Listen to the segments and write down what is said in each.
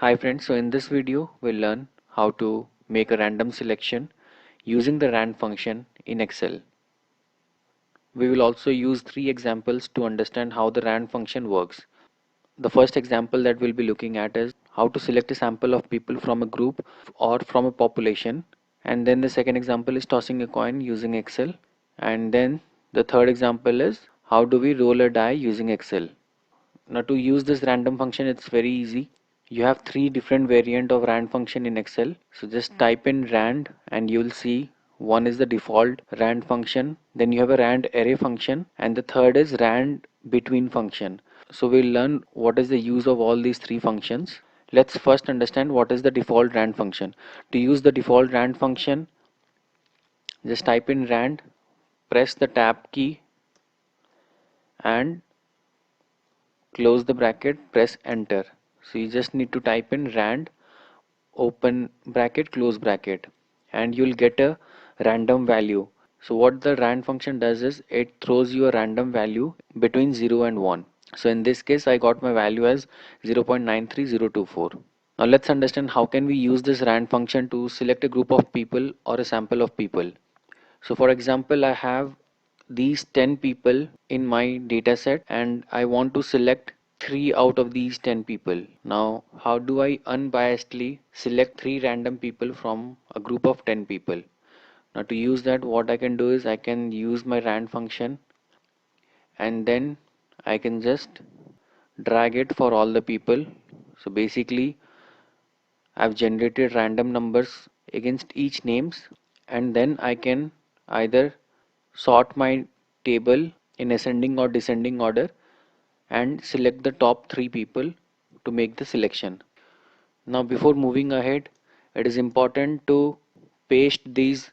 Hi friends, so in this video we'll learn how to make a random selection using the rand function in Excel. We will also use three examples to understand how the rand function works. The first example that we'll be looking at is how to select a sample of people from a group or from a population, and then the second example is tossing a coin using Excel, and then the third example is how do we roll a die using Excel. Now to use this random function, it's very easy. You have three different variant of rand function in Excel. So just type in rand and you'll see one is the default rand function. Then you have a rand array function and the third is rand between function. So we'll learn what is the use of all these three functions. Let's first understand what is the default rand function. To use the default rand function, just type in rand, press the tab key and close the bracket, press enter. So you just need to type in rand, open bracket, close bracket, and you'll get a random value. So what the rand function does is it throws you a random value between 0 and 1. So in this case I got my value as 0.93024. Now let's understand how can we use this rand function to select a group of people or a sample of people. So for example, I have these 10 people in my data set and I want to select 3 out of these 10 people. Now, how do I unbiasedly select 3 random people from a group of 10 people? Now to use that, what I can do is I can use my rand function and then I can just drag it for all the people. So basically, I've generated random numbers against each names, and then I can either sort my table in ascending or descending order and select the top 3 people to make the selection. Now before moving ahead, it is important to paste these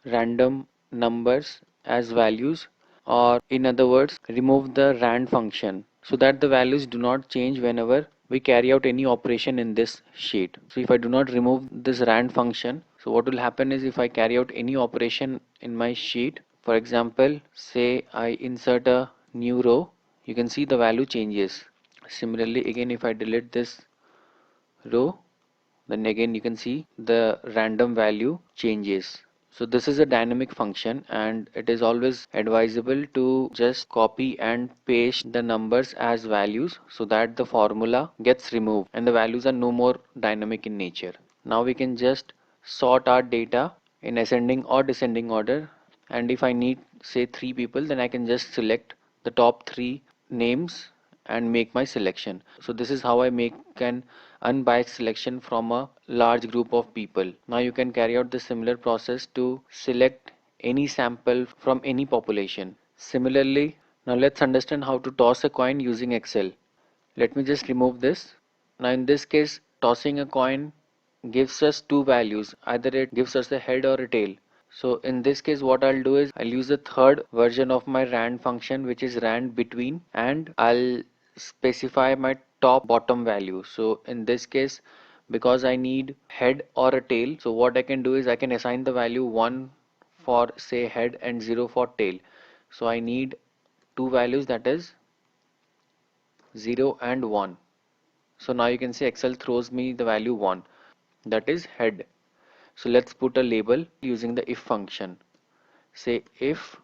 random numbers as values, or in other words remove the rand function so that the values do not change whenever we carry out any operation in this sheet. So if I do not remove this rand function, so what will happen is if I carry out any operation in my sheet, for example say I insert a new row, you can see the value changes. Similarly again if I delete this row, then again you can see the random value changes. So this is a dynamic function and it is always advisable to just copy and paste the numbers as values so that the formula gets removed and the values are no more dynamic in nature. Now we can just sort our data in ascending or descending order, and if I need say 3 people, then I can just select the top 3 names and make my selection. So this is how I make an unbiased selection from a large group of people. Now you can carry out the similar process to select any sample from any population. Similarly, now let's understand how to toss a coin using Excel. Let me just remove this. Now in this case, tossing a coin gives us two values. Either it gives us a head or a tail. So in this case what I'll do is I'll use the third version of my rand function, which is rand between, and I'll specify my top bottom value. So in this case, because I need head or a tail, so what I can do is I can assign the value 1 for say head and 0 for tail. So I need two values, that is 0 and 1. So now you can see Excel throws me the value 1, that is head. So let's put a label using the if function. Say if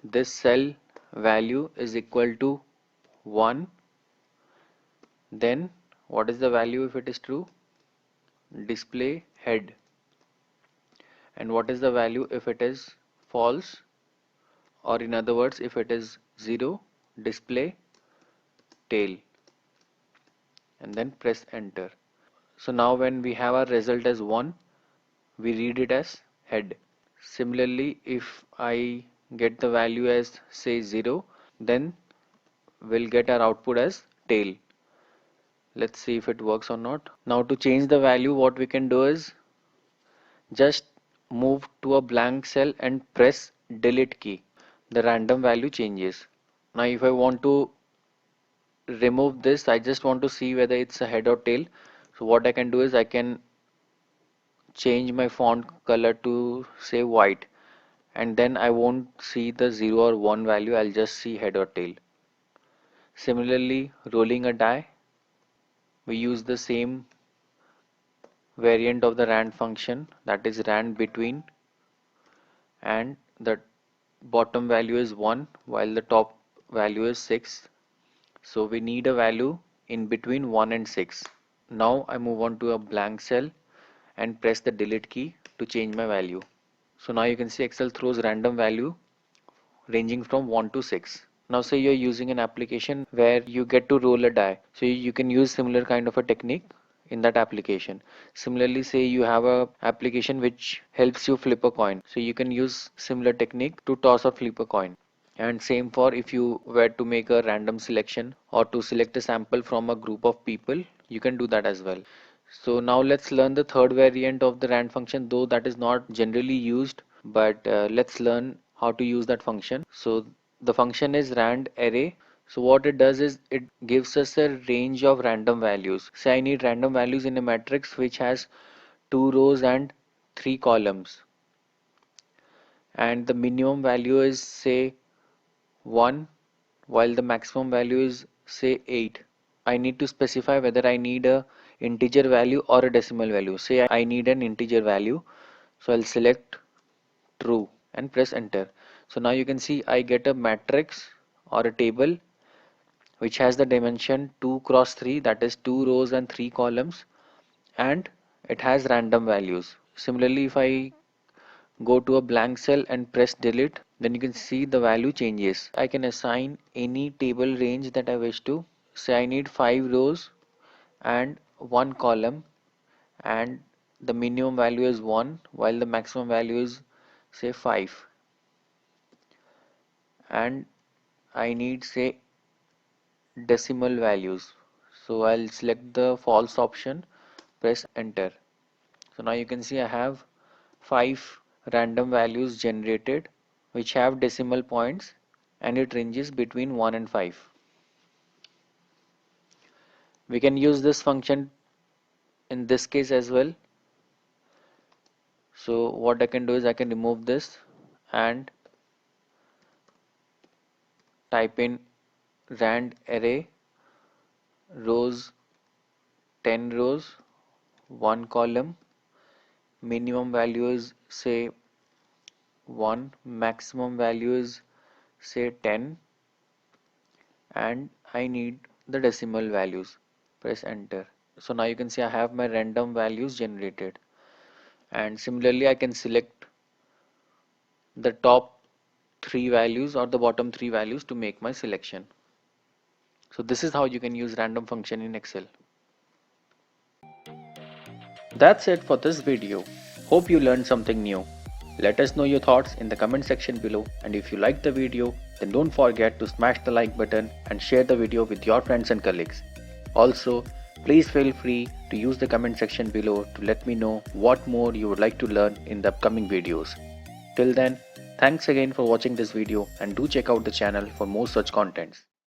this cell value is equal to 1, then what is the value if it is true? Display head. And what is the value if it is false? Or in other words, if it is 0, display tail. And then press enter. So now when we have our result as 1, we read it as head. Similarly, if I get the value as say 0, then we'll get our output as tail. Let's see if it works or not. Now to change the value, what we can do is just move to a blank cell and press delete key. The random value changes. Now if I want to remove this, I just want to see whether it's a head or tail. So what I can do is I can change my font color to say white, and then I won't see the 0 or 1 value, I'll just see head or tail. Similarly, rolling a die, we use the same variant of the rand function, that is rand between, and the bottom value is 1 while the top value is 6. So we need a value in between 1 and 6. Now I move on to a blank cell and press the delete key to change my value. So now you can see Excel throws random value ranging from 1 to 6. Now say you're using an application where you get to roll a die. So you can use similar kind of a technique in that application. Similarly, say you have a application which helps you flip a coin. So you can use similar technique to toss or flip a coin. And same for if you were to make a random selection or to select a sample from a group of people, you can do that as well. So now let's learn the third variant of the rand function, though that is not generally used, but let's learn how to use that function. So the function is rand array. So what it does is it gives us a range of random values. Say I need random values in a matrix which has 2 rows and 3 columns, and the minimum value is say 1 while the maximum value is say 8. I need to specify whether I need a integer value or a decimal value. Say I need an integer value, so I'll select true and press enter. So now you can see I get a matrix or a table which has the dimension 2 cross 3, that is 2 rows and 3 columns, and it has random values. Similarly, if I go to a blank cell and press delete, then you can see the value changes. I can assign any table range that I wish to. Say I need 5 rows and 1 column, and the minimum value is 1 while the maximum value is say 5, and I need say decimal values. So I'll select the false option, press enter. So now you can see I have 5 random values generated which have decimal points, and it ranges between 1 and 5. We can use this function in this case as well. So what I can do is I can remove this and type in rand array rows 10 rows 1 column, minimum value is say 1, maximum value is say 10, and I need the decimal values. Press enter. So now you can see I have my random values generated, and similarly I can select the top 3 values or the bottom 3 values to make my selection. So this is how you can use random function in Excel. That's it for this video. Hope you learned something new. Let us know your thoughts in the comment section below, and if you liked the video, then don't forget to smash the like button and share the video with your friends and colleagues. Also, please feel free to use the comment section below to let me know what more you would like to learn in the upcoming videos. Till then, thanks again for watching this video, and do check out the channel for more such contents.